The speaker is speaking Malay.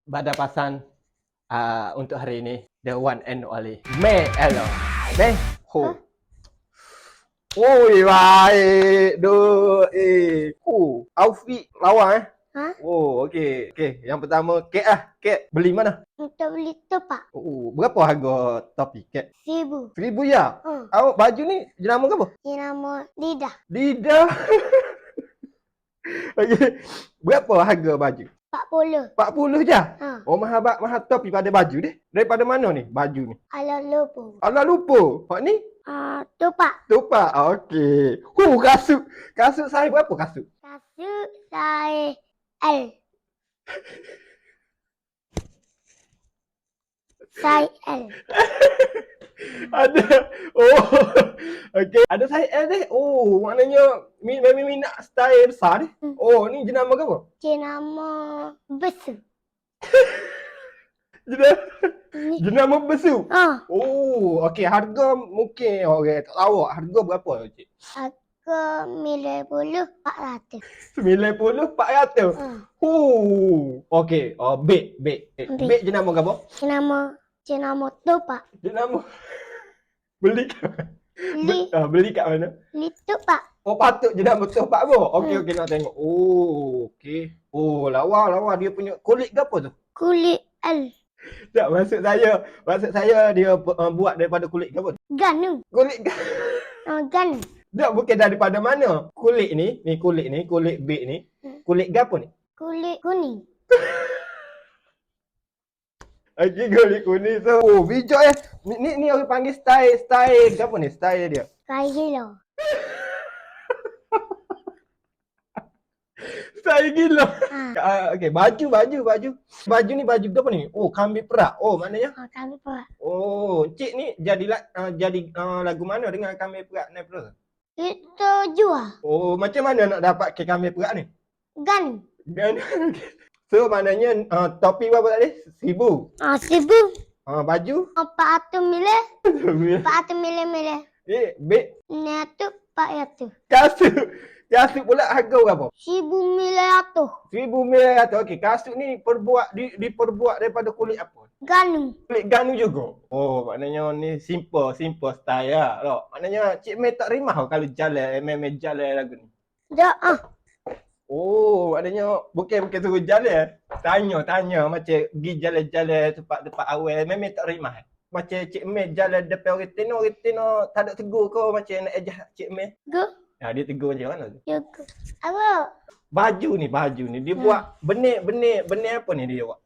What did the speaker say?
Pada pasan untuk hari ini, the one and only May Elo. May Ho. Oi, baik. Outfit lawa Ha? Oh, okey. Okey, yang pertama kek lah. Kek beli mana? Untuk beli tepak. Oh, berapa harga topi kek? 1000. 1000 ya? Awak baju ni jenama apa? Jenama Lidah. Lidah. Okey. Berapa harga baju? 40. 40 je? Ha. Oh, mahal topi pada baju deh. Daripada mana ni baju ni? Ala lupa. Alah lupa. Hak ni? Tepak. Tupak. Okey. Kasut. Kasut saya berapa kasut? Kasut saya L. Saya L. Ada. Oh. Okey. Ada saya L deh. Oh, maknanya memang minat style besar deh. Oh, ni jenama ke apa? Jenama Besu. Jenama besu. Ha. Oh, okey. Harga mungkin orang tak tahu. Harga berapa cik? Harga 90-400. 90-400. Okey. Oh, beg. Beg jenama ke apa? Jenama Tepak. Jenama beli kat beli kat mana? Li Tepak. Oh, patut jenama Tupak apa? Okey, nak tengok. Oh, okey. Oh, lawa. Dia punya kulit ke apa tu? Kulit L. Tak, maksud saya dia buat daripada kulit ke apa? Ganu. Kulit Ganu. tak, bukan daripada mana? Kulit beg ni. Kulit ke apa ni? Kulit kuning. Okey, kulit kuning tu. Oh, bijak Ni orang panggil style ke apa ni? Style dia. Kain gila. Style gila. Okey, baju. Baju ni baju ke apa ni? Oh, kambing perak. Oh, maknanya? Kami perak. Oh, cik ni jadi lagu mana dengan kambing perak ni bro? Itu jual. Oh, macam mana nak dapat ke kambing perak ni? Ganu. So, maknanya topi berapa tadi? 1000. 1000. Baju? 400 mili. 400 mili. Beg? Ni tu 400. Kasut pula harga berapa? 1,100. 1,900. Okey, kasut ni diperbuat daripada kulit apa? Ganu. Kulit ganu juga. Oh, maknanya ni simple style lah. Loh. Maknanya Cik May tak rimah kalau jalan lagu ni. Tak. Oh, maknanya bukan suruh jalan. Tanya macam pergi jalan-jalan tempat awal memang tak rimah. Macam Cik May jalan depan orang Tino tak ada tegur ke macam nak ejah Cik May? Go. Dia tegur macam mana tu? Go. Apa? Baju ni dia buat benih apa ni dia buat?